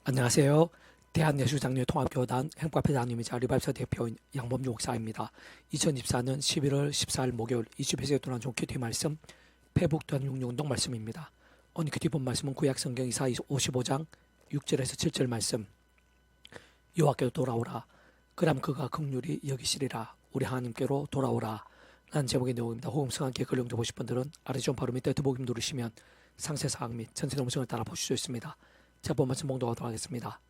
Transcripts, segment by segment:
안녕하세요. 대한예수장로통합교단 행복회장님이자 리발사 대표인 양범주 목사입니다. 2024년 11월 14일 목요일 이슈배세에 도난 종 큐티 말씀 페북단 육룡동 말씀입니다. 오늘 큐티 본 말씀은 구약성경 이사야 55장 6절에서 7절 말씀. 여호와께로 돌아오라. 그럼 그가 긍휼히 여기시리라. 우리 하나님께로 돌아오라. 라는 제목의 내용입니다. 호응성 함께 걸령도 보실 분들은 아래 좀 바로 밑에 더보기 누르시면 상세사항 및 전체 동영상을 따라 보실 수 있습니다. 자, 본 말씀 봉독하도록 하겠습니다.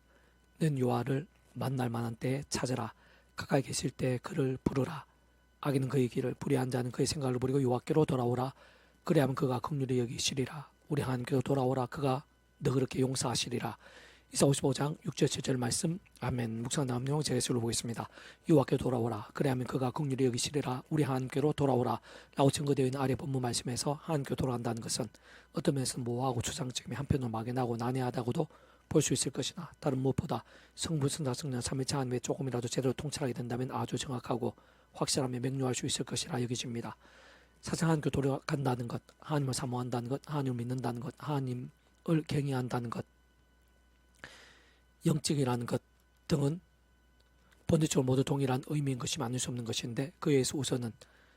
는 여호와를 만날 만한 때에 찾으라. 가까이 계실 때 그를 부르라. 악인은 그의 길을, 불의한 자는 그의 생각을 버리고 여호와께로 돌아오라. 그래야만 그가 긍휼히 여기시리라. 우리 하나님께로 돌아오라. 그가 너그럽게 용서하시리라. 이사 55장 6절 7절 말씀. 아멘. 묵상 다음 내용 제가 예수를 보겠습니다. 여호와께로 돌아오라. 그래야만 그가 긍휼히 여기시리라. 우리 하나님께로 돌아오라. 라고 증거되어 있는 아래 본문 말씀에서 하나님께로 돌아간다는 것은 어떤 면에서는 모호하고 추상적이며 한편으로 막연하고 난해하다고도 볼 수 있을 것이나 다른 무엇보다 성부, 성자, 성령, 삼위일체 하나님의 조금이라도 제대로 통찰하게 된다면 아주 정확하고 확실하며 명료할 수 있을 것이라 여겨집니다. 사실 하나님께로 돌아간다는 것, 하나님을 사모한다는 것, 하나님을 믿는다는 것, 하나님을 경외한다는 것, 영적이라는 것 등은 본질적으로 모두 동일한 의미인 것이 아닐 수 없는 것인데 그에 의해서 우선은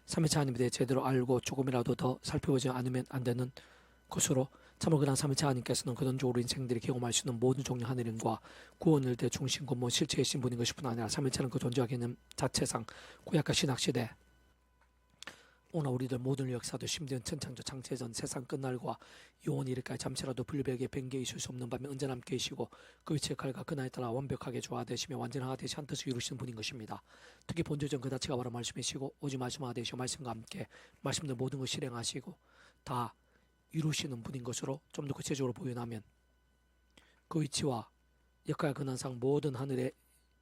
삼위일체 하나님에 대해 제대로 알고 조금이라도 더 살펴보지 않으면 안 되는 것으로 참으로 그런 삼위일체 하나님께서는 근원적으로 인생들이 경험할 수 있는 모든 종류 하늘인과 구원을 대 중심 근본 실체의 신분인 것이 뿐 아니라 삼위일체는 그 존재와 개념 자체상 구약과 신학시대 오늘 우리들 모든 역사도 심지어는 천창조 창세전 세상 끝날과 영원히 이르까지 잠시라도 분류벽에 뱅개 있을 수 없는 밤에 언제나 함께 계시고 그 위치의 칼과 그날에 따라 완벽하게 조화되시며 완전하게 되시 한 뜻을 이루시는 분인 것입니다. 특히 본질전 그 자체가 바로 말씀이시고 오직 말씀하게 되시고 말씀과 함께 말씀들 모든 걸 실행하시고 다 이루시는 분인 것으로 좀 더 구체적으로 보여나면 그 위치와 역할 근한상 모든 하늘의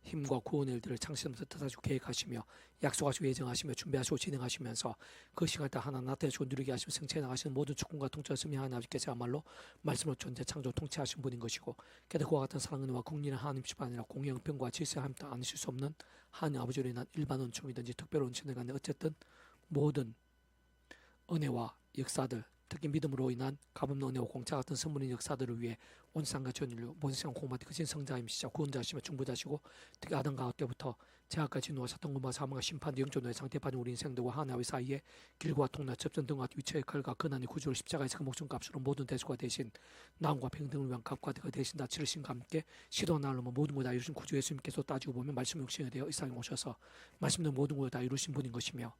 힘과 구원의 일들을 창시하면서 뜻하시고 계획하시며 약속하시고 예정하시며 준비하시고 진행하시면서 그 시간에 따라 하나 나타내시고 누리게 하시며 승체해 나가시는 모든 축복과 통치와 승리 하나님 아버지께서야말로 말씀으로 존재 창조 통치하신 분인 것이고 게다가 그와 같은 사랑 은혜와 국리는 하나님뿐 아니라 공의 형편과 질서에 함께 안으실 수 없는 하나님 아버지로 인한 일반 은총이든지 특별 은총을 갖는 어쨌든 모든 은혜와 역사들 특히 믿음으로 인한 값없는 은혜와 공짜 같은 선물인 역사들을 위해 온 세상과 전 인류 모든 세상 공마디 크신 성자임시자 구원자시며 중보자시고 특히 아담과 하와 때부터 제약과 진노와 사탄과 사망과 심판 영존의 상태에 빠진 우리 인생들과 하나님의 사이에 길과 통로 접전 등과 위치의 칼과 근한의 구주를 십자가에서 그 목숨값으로 모든 대수가 대신 나음과 평등을 위한 값과 그 대신 다 치르신과 함께 시도와 날로만 모든 걸 다 이루신 구주 예수님께서 따지고 보면 말씀 육신에 대해 이 세상에 오셔서 말씀도 모든 걸 다 이루신 분인 것이며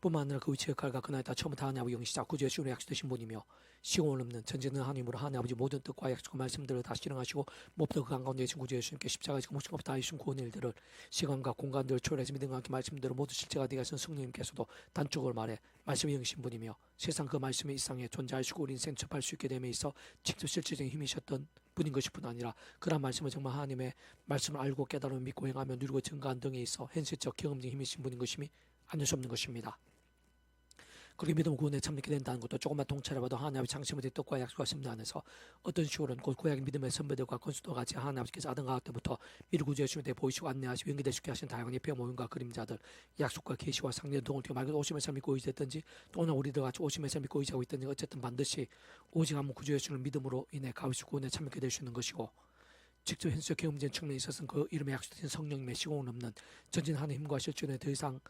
뿐만 아니라 그 위치의 칼과 그날에 다 처음부터 하나님 아버지 영시자 구주의 시온에 약속되신 분이며 시공을 없는 전지는 하나님으로 하나님 아버지 모든 뜻과 약속과 말씀들을 다 실행하시고 무엇보다 그 한가운데 계신 구주 예수님께 십자가에서 목숨값 다 이루신 구원의 일들을 시간과 공간들을 초월해서 믿음과 함께 말씀대로 모두 실제가 되게 하신 성령님께서도 단축을 말해 말씀이 영신 분이며 세상 그 말씀의 이상에 존재하시고 우리 인생 접할 수 있게 됨에 있어 직접 실질적인 힘이셨던 분인 것이 뿐 아니라 그런 말씀을 정말 하나님의 말씀을 알고 깨달으며 믿고 행하며 누리고 증거한 등에 있어 현실적 경험적인 힘이신 분인 것임이 아닐 수 없는 것입니다. 그렇게 믿음 구원에 참여하게 된다는 것도 조금만 통찰해봐도 하나님의 장심의 뜻과 약속과 심리 안에서 어떤 식으로는 곧 구약의 믿음의 선배들과 건수도 같이 하나님 아버지께서 아담과 하와 때부터 미리 구주의 주님에 대해 보이시고 안내하시고 연기되시게 하신 다양한 예표와 모임과 그림자들 약속과 계시와 상례 등을 통해 말 그대로 오심에서 믿고 의지했든지 또 오늘 우리들 같이 오심에서 믿고 의지하고 있든지 어쨌든 반드시 오직 한 번 구주의 주님을 믿음으로 인해 가위수 구원에 참여하게 될 수 있는 것이고 직접 현실적 경험적인 측면에 있어서는 그 이름에 약속된 성령님의 시공을 넘는 전진 하나님의 힘과 실존에 더 이상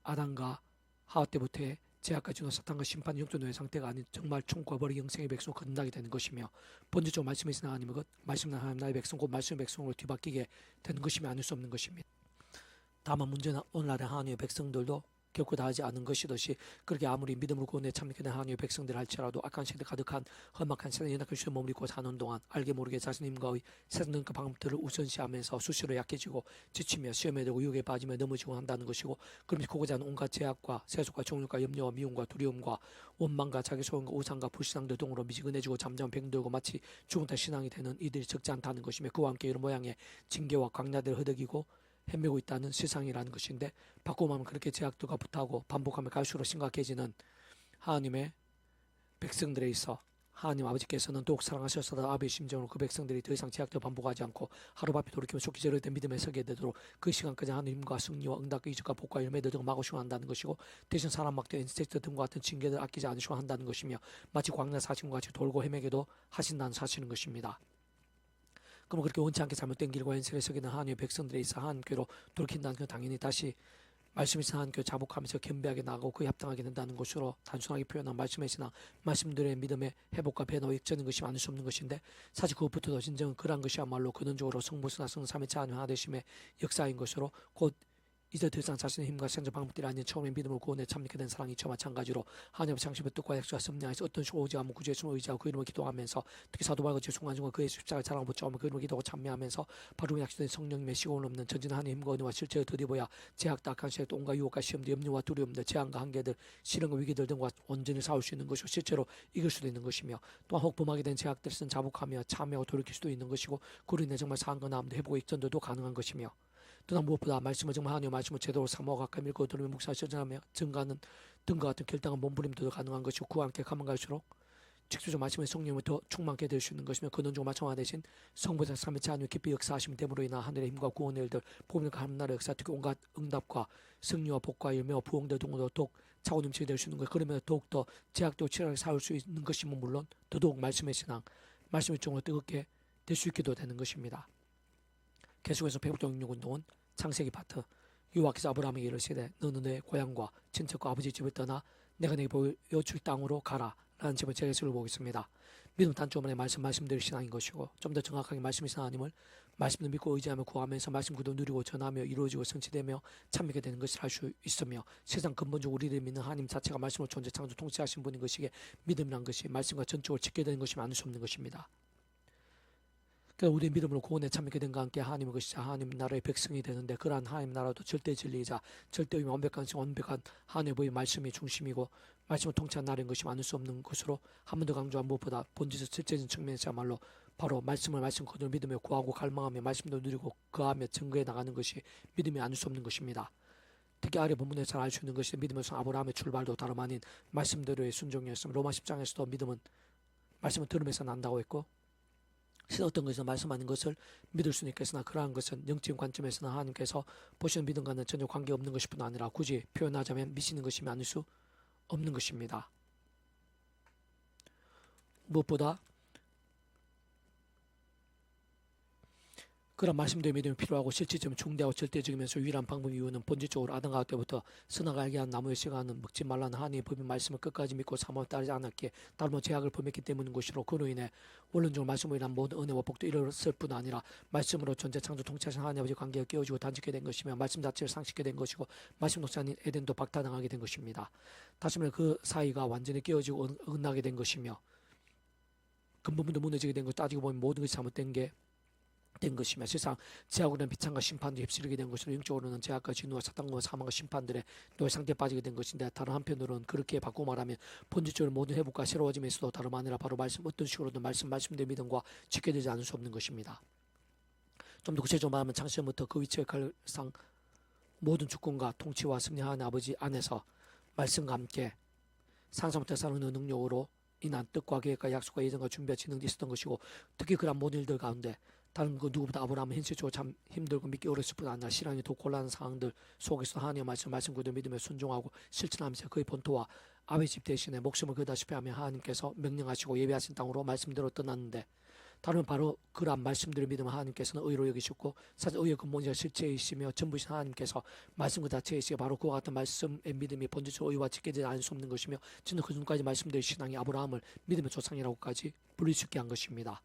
아담과 하와 때부터의 제약과 진노 사탄과 심판 영존의 상태가 아닌 정말 총과 벌이 영생의 백성을 거듭나게 되는 것이며 본질적으로 말씀이 있으나 하나님의 것 말씀은 하나님 나의 백성 곧 말씀의 백성으로 뒤바뀌게 되는 것이며 아닐 수 없는 것입니다. 다만 문제는 오늘날의 하나님의 백성들도 결코 다하지 않은 것이듯이 그렇게 아무리 믿음으로 구원에 참여하게 된 하나님의 백성들 할지라도 악한 세대 가득한 험악한 세대 연약한 시대 머무르고 사는 동안 알게 모르게 자신의 힘과의 세상 등그 방법들을 우선시하면서 수시로 약해지고 지치며 시험에 들고 유혹에 빠지며 넘어지고 한다는 것이고 그러면서 고고자 하는 온갖 제약과 세속과 정욕과 염려와 미움과 두려움과 원망과 자기 소원과 우상과 불신앙들 등으로 미지근해지고 잠잠 병들고 마치 죽은 다 신앙이 되는 이들이 적지 않다는 것이며 그와 함께 이런 모양의 징계와 광야들을 허덕이고 헤매고 있다는 세상이라는 것인데 바꾸고 하면 그렇게 제약들과 붙하고 반복하며 갈수록 심각해지는 하나님의 백성들에 있어 하나님 아버지께서는 더욱 사랑하셔서 아버지의 심정으로 그 백성들이 더 이상 제약들 반복하지 않고 하루바삐 돌이키며 속기 제로된 믿음에 서게 되도록 그 시간까지 하나님과 승리와 응답과 이적과 복과 열매들 등을 막으시고 한다는 것이고 대신 사람 막대 인스텍트 등과 같은 징계를 아끼지 않으시고 한다는 것이며 마치 광야 사신과 같이 돌고 헤매게도 하신다는 사실인 것입니다. 그럼 그렇게 원치 않게 잘못된 길과 현실에 서기는 하나님의 백성들에 있어 하나님께로 돌이킨다는 건 당연히 다시 말씀이 하나님께 자복하면서 겸비하게 나가고 그에 합당하게 된다는 것으로 단순하게 표현한 말씀의 신앙, 말씀들의 믿음의 회복과 변화와 역전인 것이 아닐 수 없는 것인데, 사실 그것부터도 진정은 그러한 것이야말로 근원적으로 성부스나 성삼위차 하나님 하나되심의 역사인 것으로, 곧 이제 더 이상 자신의 힘과 생존 방법들이 아닌 처음에 믿음을 구원에 참여하게 된 사랑이 저와 마찬가지로 하나님의 창조의 뜻과 약속과 섭리하에서 어떤 식으로 오지 않으면 구주의 숨을 의지하고 그 이름을 기도하면서, 특히 사도 바울과 순간중간 그의 십자가를 자랑하고 붙잡으며 그 이름을 기도하고 참여하면서 바로 약속된 성령님의 시공을 없는 전진한 하나님의 힘과 은혜와 실체를 드리보야 제약도 악한 시액도 온갖 유혹과 시험도 염려와 두려움들 재앙과 한계들 시련과 위기들 등과 온전히 싸울 수 있는 것이고 실제로 이길 수도 있는 것이며, 또한 혹 범하게 된 제약들은 자복하며 참여하고 돌이킬 수도 있는 것이고 그로 인해 정말 상한 남도 회복과 익전도도 가능한 것이며, 또한 무엇보다 말씀을 정말 하나님의 말씀을 제대로 사모하 가까이 읽고 들으며 묵상하며 전하며 증가하는 등과 같은 결단과 몸부림도 가능한 것이고, 그와 함께 가면 갈수록 직접적 말씀의 성령을 더 충만케 될 수 있는 것이며, 근원적으로 말씀화 대신 성부자 삼위차 하나님의 깊이 역사하심 됨으로 인한 하늘의 힘과 구원의 일들 복음과 하나님의 역사, 특히 온갖 응답과 승리와 복과 열매와 부흥들 등으로 더욱 차고 넘치게 될 수 있는 것, 그러면 더욱더 제약도 치열하게 싸울 수 있는 것이면 물론 더더욱 말씀의 신앙, 말씀의 쪽으로 뜨겁게 될 수 있게도 되는 것입니다. 계속해서 배국적 능력운동은 창세기 파트, 여호와께서 아브라함에게 이르시되 너는 내 고향과 친척과 아버지 집을 떠나 내가 내게 보여줄 땅으로 가라 라는 제목의 제시를 보겠습니다. 믿음 단조만의 말씀드릴 신앙인 것이고, 좀 더 정확하게 말씀이신 하나님을 말씀을 믿고 의지하며 구하면서 말씀 그대로 누리고 전하며 이루어지고 성취되며 참여하게 되는 것을 할 수 있으며, 세상 근본적으로 우리를 믿는 하나님 자체가 말씀으로 존재 창조 통치하신 분인 것이기에 믿음이란 것이 말씀과 전적으로 지켜야 되는 것이 아닐 수 없는 것입니다. 그러니까 우리의 믿음으로 구원에 참여하게 된과 함께 하나님의 것이자 하나님 나라의 백성이 되는데, 그러한 하나님 나라도 절대 진리이자 절대 완벽한 하나님의 보의 말씀이 중심이고 말씀을 통치한 나라인 것이 아닐 수 없는 것으로, 한 번 더 강조한 무엇보다 본질적 실제적인 측면에서야말로 바로 말씀 그대로 믿으며 구하고 갈망하며 말씀도 누리고 그하며 증거해 나가는 것이 믿음이 아닐 수 없는 것입니다. 특히 아래 본문에 잘 알 수 있는 것이 믿음에서 아브라함의 출발도 다름 아닌 말씀대로의 순종이었으며, 로마 10장에서도 믿음은 말씀을 들으면서 난다고 했고, 어떤 것에서 말씀하는 것을 믿을 수는 있겠으나 그러한 것은 영적인 관점에서는 하나님께서 보시는 믿음과는 전혀 관계없는 것일 뿐 아니라 굳이 표현하자면 미시는 것이 아닐 수 없는 것입니다. 무엇보다 그런 말씀대로 믿음이 필요하고 실질적으로 중대하고 절대적이면서 유일한 방법 이유는 본질적으로 아담과 때부터 선악을 알게 한 나무의 시간은 먹지 말라는 하나님의 법인 말씀을 끝까지 믿고 사모를 따르지 않았기에 따르면 제약을 범했기 때문인 것이로, 그로 인해 원론적으로 말씀으로 인한 모든 은혜와 복도 이뤘을 뿐 아니라 말씀으로 전체 창조 통치하신 하나님 아버지 관계가 깨어지고 단축게 된 것이며, 말씀 자체를 상실게 된 것이고 말씀 독자인 에덴도 박탈당하게 된 것입니다. 다시 말해 그 사이가 완전히 깨어지고 어긋나게 된 것이며, 근본부터 무너지게 된 것, 따지고 보면 모든 것이 잘못된 게 된 것이며, 실상 제약으로는 비참과 심판도 휩쓸리게 된 것으로, 영적으로는 제약과 진노와 사탄과 사망과 심판들의 노예 상태에 빠지게 된 것인데, 다른 한편으로는 그렇게 바꾸고 말하면 본질적으로 모든 회복과 새로워짐에서도 다름 아니라 바로 말씀 어떤 식으로든 말씀대로 믿음과 지켜지지 않을 수 없는 것입니다. 좀 더 구체적으로 말하면 창세전부터 그 위치의 칼상 모든 주권과 통치와 승리하는 아버지 안에서 말씀과 함께 상상 못할 어느 능력으로 인한 뜻과 계획과 약속과 예정과 준비와 지능이 있었던 것이고, 특히 그런 모든 일들 가운데 다른 그 누구보다 아브라함은 현실적으로 참 힘들고 믿기 어렸을 뿐 아니라 시련이 더 곤란한 상황들 속에서 하나님의 말씀 그대로 믿으며 순종하고 실천하면서 그의 본토와 아버지 집 대신에 목숨을 걸다시피 하며 하나님께서 명령하시고 예배하신 땅으로 말씀대로 떠났는데, 다른 바로 그러한 말씀들을 믿으면 하나님께서는 의로 여기셨고, 사실 의의 근본이자 실체이시며 전부이신 하나님께서 말씀 그 자체이시고, 바로 그와 같은 말씀의 믿음이 본질적 의와 지켜지지 않을 수 없는 것이며, 진짜 그 전까지 말씀드린 신앙이 아브라함을 믿음의 조상이라고까지 부를 수 있게 한 것입니다.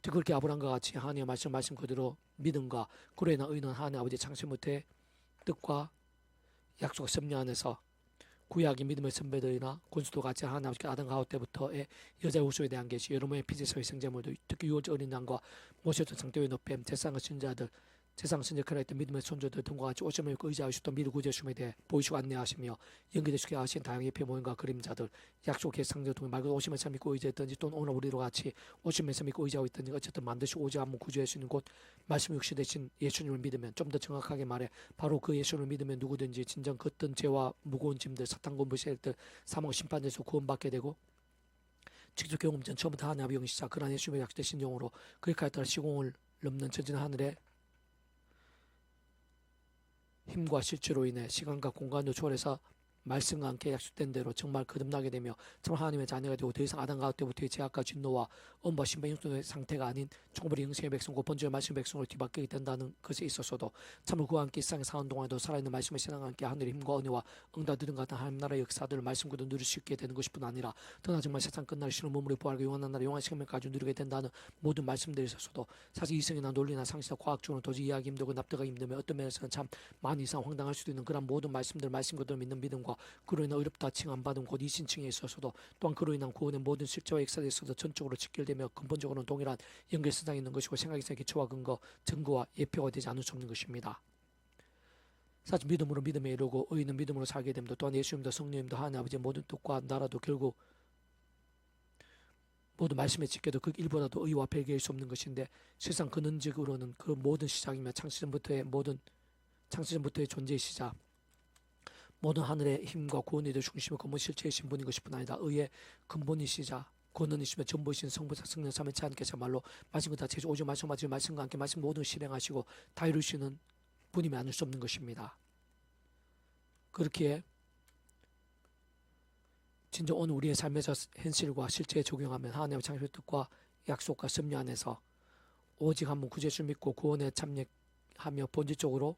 특히 그렇게 아브라함과 같이 하나님의 말씀 그대로 믿음과 그로 인한 의는 하나님 아버지 창세부터의 뜻과 약속과 섭리 안에서 구약의 믿음의 선배들이나 군수도 같이 하나님 아버지 아담과 하와 때부터의 여자의 우수에 대한 계시, 여러분의 피제서의 생제물들, 특히 유월절 어린 양과 모셨던 상대의 노뱀, 제사장과 신자들, 세상 선적하라 했던 믿음의 손자들 등과 같이 오심을 의지하시던 미를 구제하심에 대해 보이시고 안내하시며 연기되시게 하신 다양한 표모임과 그림자들, 약속의 상자 통해 말 그대로 오심에서 믿고 의지했던지, 또는 오늘 우리로 같이 오심에서 믿고 의지하고 있던지, 어쨌든 만드시고 오지 않으면 구주할 수 있는 곳 말씀 육시 되신 예수님을 믿으면, 좀 더 정확하게 말해 바로 그 예수님을 믿으면 누구든지 진정 그 어떤 죄와 무거운 짐들, 사탄 권부시들, 사망 심판에서 구원받게 되고, 직접 경험 전 처음부터 하나님 아버지 영시자 그러한 예수님의 약속되신 영으로 그리카에 따라 시공을 넘는 전진 하늘에 힘과 실체로 인해 시간과 공간을 초월해서 말씀과 함께 약속된 대로 정말 거듭나게 되며 정말 하나님의 자녀가 되고 더 이상 아담 가운데부터의 죄악과 진노와 엄과 신발 형성의 상태가 아닌 총벌이 영생의 백성과 번주의 말씀의 백성으로 뒤바뀌게 된다는 것에 있어서도 참을 그와 함께 이 세상에 사는 동안에도 살아있는 말씀의 신앙과 함께 하늘의 힘과 은혜와 응답들은 같은 하나님 나라의 역사들을 말씀과도 누릴 수 있게 되는 것뿐 아니라 더나 정말 세상 끝날 신의 몸으로 부활하고 영원한 나라 영원한 생명까지 누리게 된다는 모든 말씀들에 있어서도 사실 이성이나 논리나 상식이나 과학적으로 도저히 이해하기 힘들고 납득하기 힘들며 어떤 면에서는 참 많은 이상 황당할 수도 있는 그런 모든 말씀들 말씀 그대로 믿는 믿음과 그로 인한 어렵다 칭함받은 곧 이신층에 있어서도 또한 그로 인한 구원의 모든 실제와 역사에 있어서 전적으로 직결되며 근본적으로는 동일한 연결선상에 있는 것이고 생각에서 기초와 근거, 증거와 예표가 되지 않을 수 없는 것입니다. 사실 믿음으로 믿음에 이르고 의인은 믿음으로 살게 됩니다. 또한 예수님도 성령님도 하나님 아버지의 모든 뜻과 나라도 결국 모두 말씀에 지켜도 그 일보다도 의와 별개일 수 없는 것인데 실상 근원적으로는 그 모든 시작이며 창세전부터의 존재의 시작 모든 하늘의 힘과 구원의 중심의 근본 실체이신 분인 것뿐 아니라 의의 근본이시자 권원이시며 전부이신 성부사 성령 삼위일체 하나님께서야말로 말씀과 다 제주 오직 말씀과 말씀과 함께 말씀 모든 실행하시고 다 이루시는 분임이 아닐 수 없는 것입니다. 그렇기에 진짜 오늘 우리의 삶의 현실과 실체에 적용하면 하나님의 창조의 뜻과 약속과 섭리 안에서 오직 한 분 구주를 믿고 구원에 참여하며 본질적으로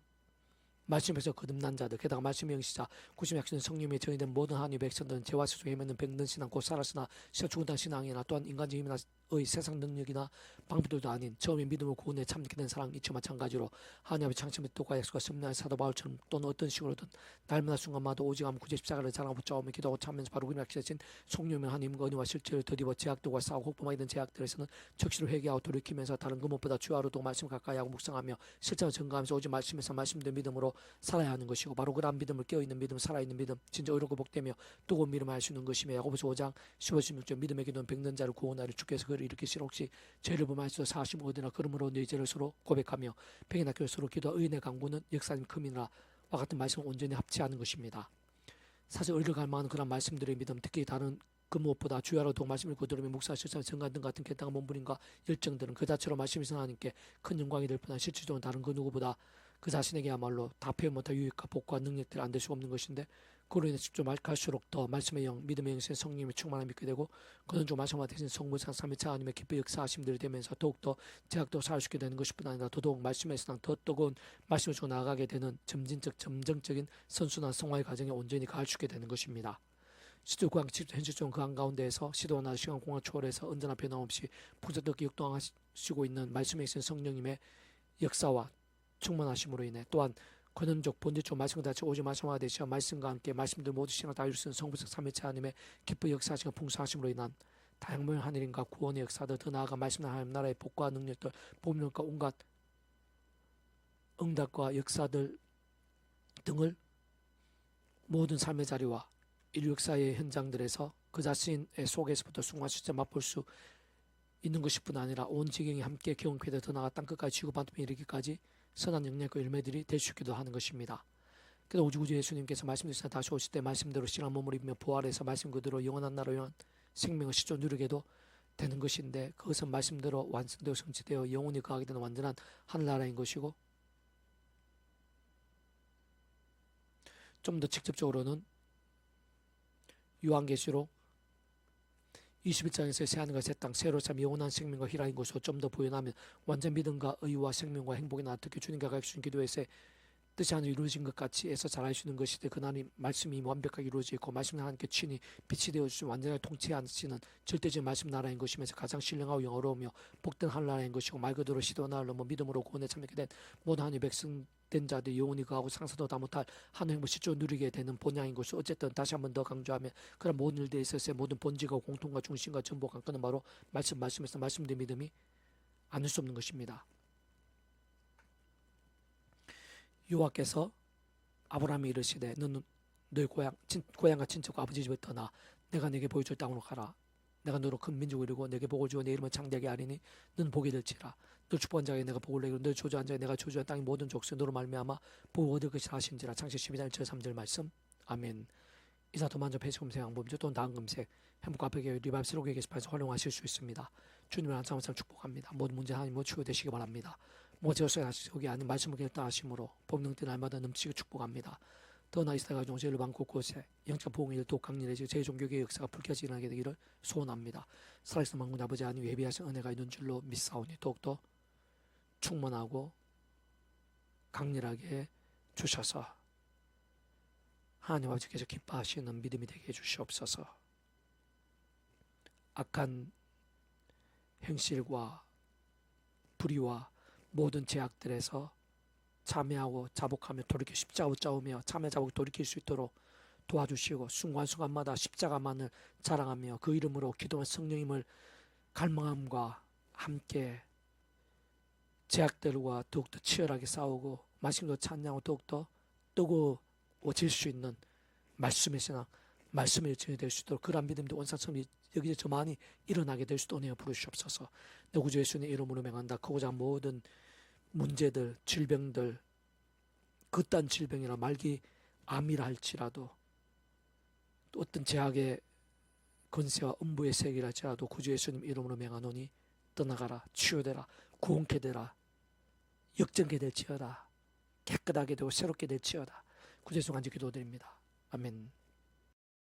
말씀에서 거듭난 자들 게다가 말씀의 영시자 구심 약속된 성령님이 정의된 모든 하나님의 백성들은 죄와 세속에 헤매는 병든 신앙 곧 살았으나 시작 죽은다는 신앙이나 또한 인간적 힘이나 의 세상 능력이나 방법들도 아닌 처음에 믿음으로 구원에 참게 된 사랑 이처 마찬가지로 하나님의 창심의 뜻과 약속과 섭리한 사도 바울처럼 또는 어떤 식으로든 날마다 순간마다 오직 하면 구제 십자가를 자랑하고 붙잡으며 기도하고 참으면서 바로 그냥 기대신 성령의 하나님과 은혜와 실체를 더디워 제약들과 싸우고 혹범하게 된 제약들에서는 적시로 회개하고 돌이키면서 다른 그 무엇보다 주야로도 말씀 가까이 하고 묵상하며 실제로 증거하면서 오직 말씀에서 말씀된 믿음으로 살아야 하는 것이고 바로 그러한 믿음을 깨어있는 믿음 살아있는 믿음 진짜 의롭고 복되며 뜨거운 믿음을 할 수 있는 것이며 야고보서 5장 15, 16절 믿음의 기도는 병든 자를 구원하려 주께서 그를 일으키시라 혹시 죄를 범하여서 사하심 얻으나 그러므로 너희 죄를 서로 고백하며 병이 낫게 서로 기도와 의인의 강구는 역사님 금이라 와 같은 말씀을 온전히 합치하는 것입니다. 사실 의를 갈망하는 그런 말씀들의 믿음 특히 다른 그 무엇보다 주야로 동 말씀을 읽고 들으며 묵상 실천 정관 등 같은 개당한 몸부림과 열정들은 그 자체로 말씀이 하나님께 큰 영광이 될 뿐만 실질적으로 다른 그 누구보다 그 자신에게야말로 다 표현 못할 유익과 복과 능력들이 안 될 수 없는 것인데 그로 인해 직접 갈수록 더 말씀의 영, 믿음의 영생 성령님의 충만함을 믿게 되고 그는 좀 말씀과 대신 성부상 삼위일체 하나님의 기쁜 역사하심들이 되면서 더욱더 제약도 살 수 있게 되는 것뿐 아니라 더더욱 말씀의 세상 더 뜨거운 말씀을 주고 나아가게 되는 점정적인 선순환 성화의 과정에 온전히 가할 수 있게 되는 것입니다. 시도 구한 현실적인 그 한가운데에서 시도나 시간 공간 초월해서 언제나 변함없이 부자되게 역동하시고 있는 말씀에 있는 성령님의 역사와 충만하심으로 인해 또한 권원적 본질적 말씀과 같이 오직 말씀화 되시어 말씀과 함께 말씀들 모두 신앙 다 이룰 수 있는 성부적 삼위일체 하나님의 기쁜 역사하시고 풍성하심으로 인한 다양한 하늘인과 구원의 역사들 더 나아가 말씀 하나님 나라의 복과 능력들 보물과 온갖 응답과 역사들 등을 모든 삶의 자리와 인류 역사의 현장들에서 그 자신의 속에서부터 순간 실제 맛볼 수 있는 것뿐 아니라 온 지경이 함께 경험하게 되어 더 나아가 땅끝까지 지구반도에 이르기까지 선한 영향과 열매들이 될 수 있기도 하는 것입니다. 그래서 우주구주 예수님께서 말씀드리시나 다시 오실 때 말씀대로 신앙 몸을 입으며 부활해서 말씀 그대로 영원한 나라로 영원 생명을 실존 누리게도 되는 것인데 그것은 말씀대로 완성되어 성취되어 영원히 거하게 되는 완전한 하늘나라인 것이고 좀 더 직접적으로는 요한계시록 21장에서 새하늘과 새 땅 새로 참 영원한 생명과 희락인 것으로 좀 더 보여나면 완전 믿음과 의와 생명과 행복이나 특히 주님과 가르치신 기도에서 뜻이 하나 이루어진 것 같이 해서 잘 하시는 것이되 그날이 말씀이 완벽하게 이루어져 있고 말씀 하나님께 친히 빛이 되어주신 완전히 통치하시는 절대적인 말씀 나라인 것이면서 가장 신령하고 영어로우며 복된 하늘나라인 것이고 말 그대로 시도나 넘어 믿음으로 구원에 참여하게 된 모든 하나님의 백성된 자들이 영원히 거하고 상상도 다 못할 하늘 행복 실존 누리게 되는 본향인 것이 어쨌든 다시 한번 더 강조하면 그런 모든 일들에 있어서의 모든 본질과 공통과 중심과 전부 관건은 바로 말씀에서 말씀된 믿음이 아닐 수 없는 것입니다. 여호와께서 아브라함이 이르시되 너는 너의 고향과 친척과 아버지 집을 떠나 내가 네게 보여줄 땅으로 가라. 내가 너로 큰 민족을 이루고 내게 복을 주어 내 이름을 창대하게 하리니 너는 복이 될지라. 너 축복한 자에게 내가 복을 내리고 너 저주한 자에게 내가 저주한 땅의 모든 족속이 너로 말미암아 복을 얻을 것이라 하신지라. 창세기 12장 1절 3절 말씀. 아멘. 이사 도만저 폐쇄금색 양범주 또는 다음금색 행복과 앞에 리바이브스로게 게시판에서 활용하실 수 있습니다. 주님을 한참 축복합니다. 모든 문제 하나님 치유되시기 바랍니다. 모세오스의 속이 아닌 말씀을 결단하심으로 복능때 날마다 넘치게 축복합니다. 더나 이스라엘 가정 제일방 곳곳에 영적 보응이 더욱 강렬해지고 제 종교계의 역사가 불켜지게 일어나게 되기를 소원합니다. 살아계신 만군 아버지 하나님 예비하신 은혜가 있는 줄로 믿사오니 더욱더 충만하고 강렬하게 주셔서 하나님 아버지께서 기뻐하시는 믿음이 되게 해주시옵소서. 악한 행실과 불의와 모든 제약들에서 참회하고 자복하며 돌이켜 십자가 붙잡으며 참회 자복 돌이킬 수 있도록 도와주시고 순간순간마다 십자가만을 자랑하며 그 이름으로 기도한 성령님을 갈망함과 함께 제약들과 더욱더 치열하게 싸우고 말씀도 찬양하고 더욱더 뜨거워질 수 있는 말씀의 신앙, 말씀의 여정이 될 수 있도록 그러한 믿음도 원상성이 여기저기 많이 일어나게 될 수도 은혜여 부르시옵소서. 내 구주 예수님의 이름으로 명한다. 크고자 모든 문제들, 질병들, 그딴 질병이나 말기 암이라 할지라도 또 어떤 제약의 권세와 음부의 세계라 할지라도 구주 예수님 이름으로 명하노니 떠나가라, 치유되라, 구원케 되라, 역전케 될지어다, 깨끗하게 되고 새롭게 될지어다. 구주 예수 간절히 기도드립니다. 아멘.